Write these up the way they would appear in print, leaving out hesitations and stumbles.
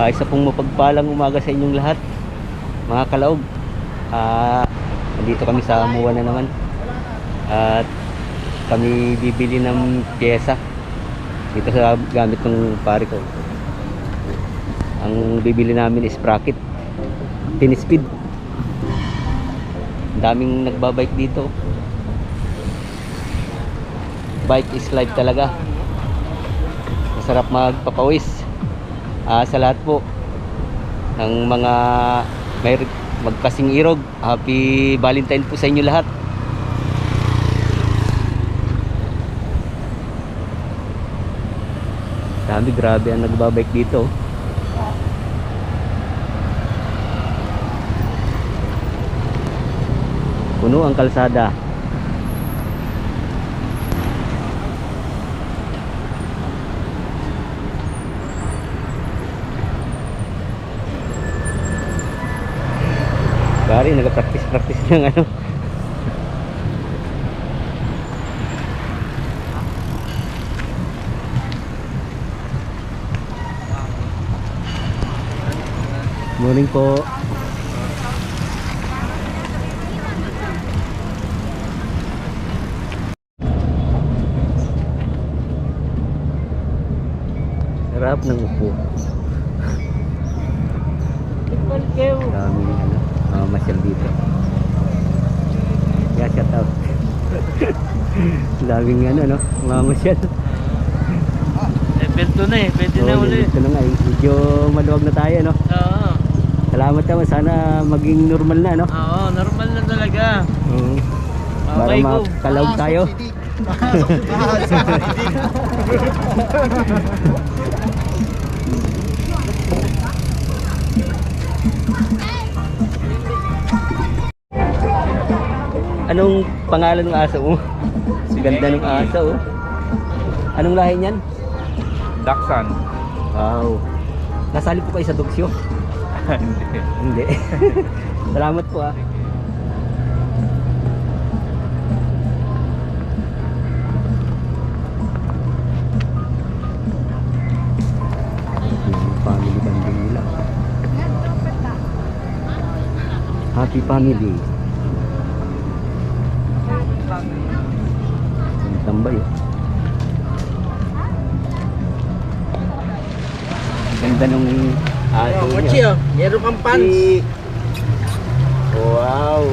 Isa pong mapagpalang umaga sa inyong lahat, mga kalaog. Nandito kami sa Muwa na naman. At kami bibili ng pyesa dito sa gamit ng pare ko. Ang bibili namin is sprocket, 10 speed. Daming nagbabike dito. Bike is life talaga. Masarap magpapawis. Sa lahat po ng mga may magkasing irog, happy Valentine po sa inyo lahat. Dami, grabe ang nagbabike dito. Puno ang kalsada. Bari, nag-practice ng ano. Morning po. Sarap ng upo. Daming ano, masyal dito. Yeah, shout out. Daming ano, no, mga masyal. Pwede na eh, pwede na ulit. Ito na nga, medyo maluwag na tayo, no? Oo. Salamat naman, sana maging normal na, no? Oo, normal na talaga. Para Okay, go. makalaog tayo. Anong pangalan ng aso mo? Ganda ng aso, oh. Anong lahi niyan? Dachshund. Wow. Nasali po kayo sa duksyo? Hindi. Salamat po, ah. Family banding nila. Happy family. Ang tambay, oh. Ganda nung aso niya. Meron kang pants. Wow.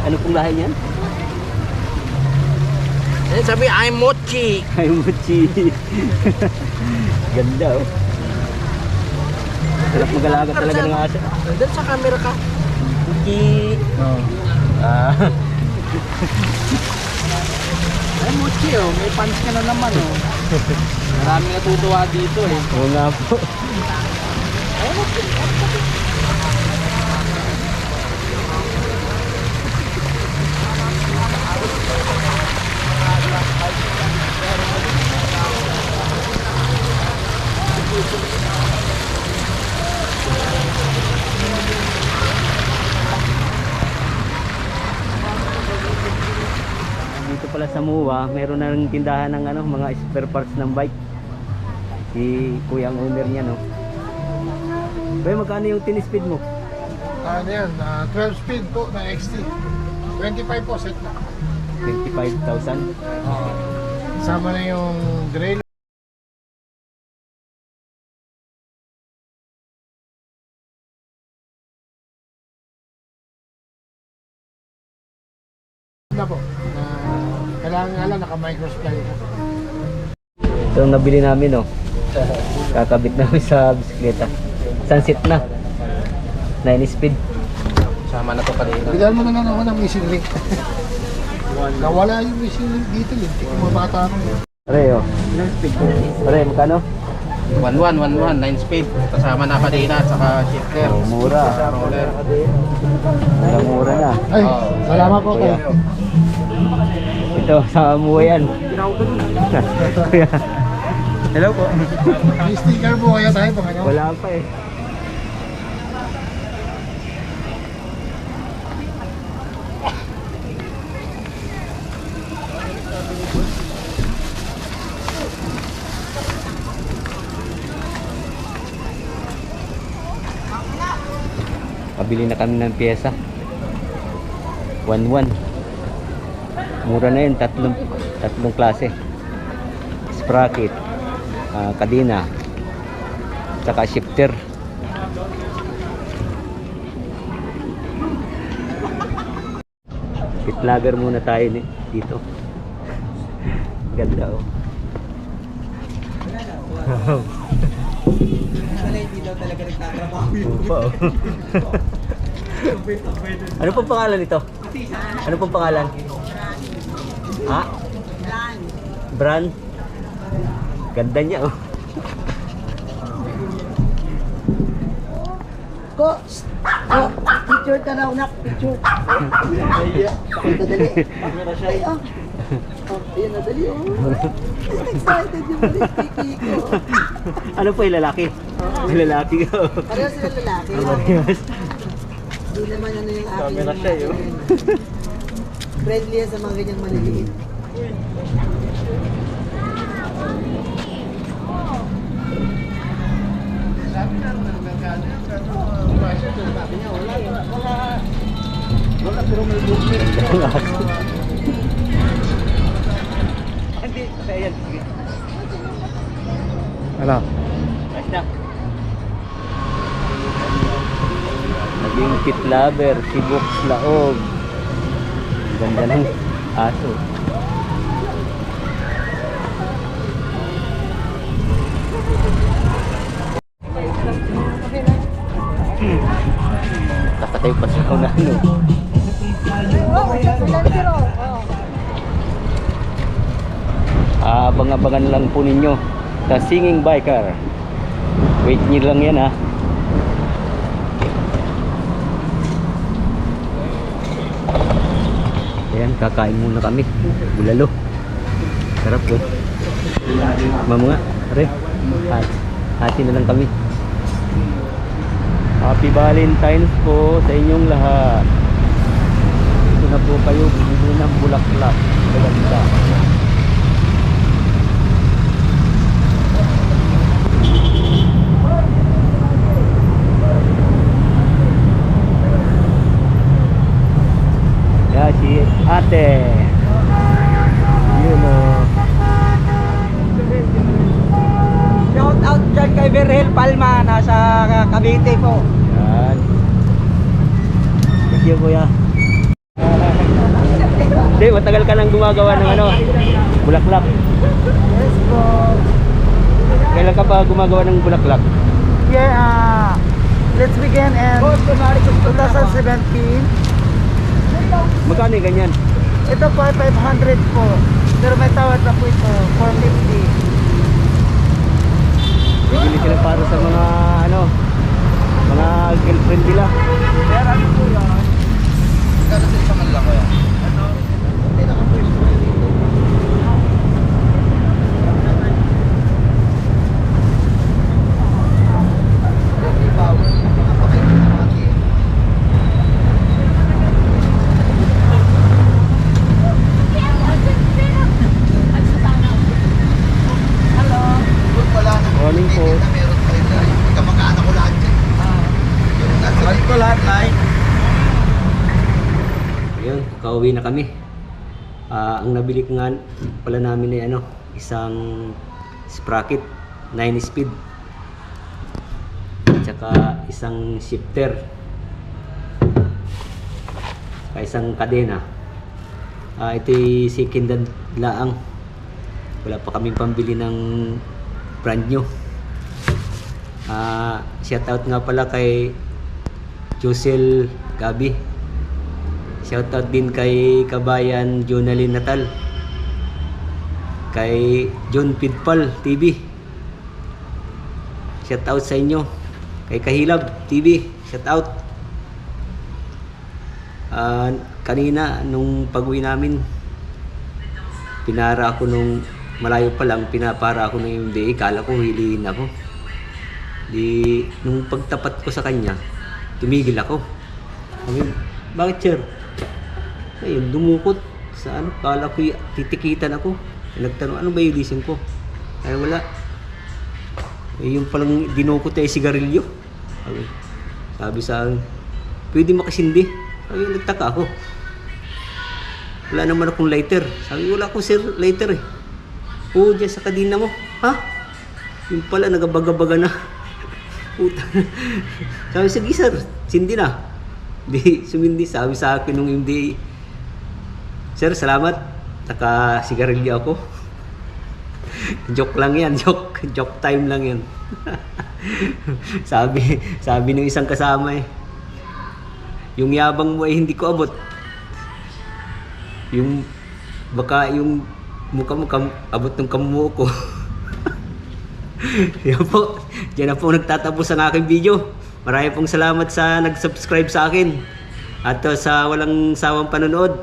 Ano pong lahi niyan? Sabi, I'm Mochi. Ay, Mochi. Ganda, oh. Sarap mag-alaga talaga ng aso. Nandun sa camera ka. Mochi. Ay, Mochi, oh. May pants ka na naman, oh. Maraming natutuwa dito, eh. Oo nga po. Ay, Mochi. Dito pala sa Muwa, meron na ring tindahan ng ano, mga spare parts ng bike. Si kuya ang owner niya, no. Bay, magkano yung 10 speed mo? Ano yan, 12 speed po na XT. 25 po set na. 25,000. Sama na yung derailleur na po. Kailangan nga lang naka-microsplay po. Ito ang nabili namin, no. Kakabit namin sa bisikleta. Sunset na. 9 speed. Sama na to kanina. Bigyan mo na lang ako ng missing link. Nawala yung missing link dito. Hindi ko mabata ako. Pare, oh. Ilang speed ko? Pare, magkano? 1111, 9 speed. Kasama na kadena at saka shifter. Oh, mura. Roller. Mura na. Ay, salamat po kayo. Ito, sa Muwa yan. Kuya. Hello po. May sticker po kaya tayo pang ano? Wala pa eh. bibili na kami ng pyesa. 1-1. Mura na yun, tatlong klase. Sprocket, kadena, saka shifter. Pit lager muna tayo dito. Ganda oh. Hindi daw talaga nagtatrabaho yun. Upa oh. Ano pong pangalan nito? Ano pong pangalan? Ha? Brand. Ganda niya oh. Ko, picture ka na unak, picture. Pakita dali. Ay, ayan na dali, excited yung balik, Kiko. Ano po yung lalaki? Yung lalaki ko. Pareho sila lalaki. Parehas. Hindi naman ano yung akin. Camera siya yun. Friendly yan sa mga ganyang maliliit. Sabi na naman ng merkado yan, pero sabi niya, wala, pero may movement. Hindi, kasi yan. Sige. Ano? Ayos na. Naging pit lover, si Box Laog. Ganda ng aso. Kapatay pa sa na ano. Abang-abangan lang po ninyo sa Singing Biker. Wait nyo lang yan ha. Ayan, kakain muna kami. Bulalo. Sarap po. Mama nga, are. Hati na lang kami. Happy Valentine's po sa inyong lahat. Ito na po kayo, bumili ng bulaklak. Maganda. Ya, si ate. Yun o. Shout out dyan kay Virgil Palma, nasa Cavite po. Yan. Thank you, kuya. Hindi, matagal ka nang gumagawa ng ano, bulaklak. Yes po. Kailan ka pa gumagawa ng bulaklak? Yeah, let's begin in 2017. Magkano yung ganyan? Ito po ay 500 po. Pero may tawad na po ito, 450. Bibili sila para sa mga ano, mga girlfriend nila. Pero ano po yan? Kano sa isang lang kaya? Ano? Hindi nakapwesto. Morning po. Meron pa rin na kamag-anak ko lahat yan. Balik ko lahat, Nay. Ayun, kauwi na kami. Ang nabili ko nga pala namin ay ano, isang sprocket 9 speed. Tsaka isang shifter. Tsaka isang kadena. Ito'y second hand laang. Wala pa kaming pambili ng brand new. Shout out nga pala kay Josel Gabi. Shout out din kay kabayan Jonalyn Natal. Kay John Pidpal TV. Shout out sa inyo. Kay Kahilab TV. Shout out. Kanina nung pag-uwi namin, pinara ako nung malayo pa lang, pinapara ako ng MDA. Kala ko hilihin ako. Di, nung pagtapat ko sa kanya, tumigil ako. Sabi, bakit sir? Ayun, dumukot sa ano, kala ko titikitan ako. Nagtanong, ano ba yung leasing ko? Ay wala. Yung palang dinukot ay sigarilyo. Sabi sa akin, pwede makasindi. Sabi, nagtaka ako. Wala naman akong lighter. Sabi, wala akong sir lighter eh. Oo, dyan sa kadina mo. Ha? Yung pala, nagabaga-baga na. Puta. Sabi, sige sir, sindi na. Di, sumindi. Sabi sa akin nung hindi, sir, salamat. Naka-sigarilyo ako. Joke lang yan, joke time lang yan. sabi ng isang kasama eh, yung yabang mo ay hindi ko abot. Yung baka yung mukha mo abot ng kamuo ko. Yan po, dyan na po nagtatapos ang aking video. Marami pong salamat sa nag-subscribe sa akin at sa walang sawang panonood.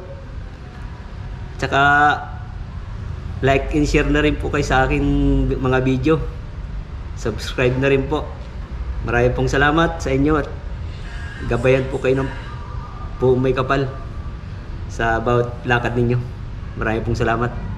Tsaka like and share na rin po kayo sa aking mga video. Subscribe na rin po. Marami pong salamat sa inyo at gabayan po kayo ng po may kapal sa bawat lakad ninyo. Marami pong salamat.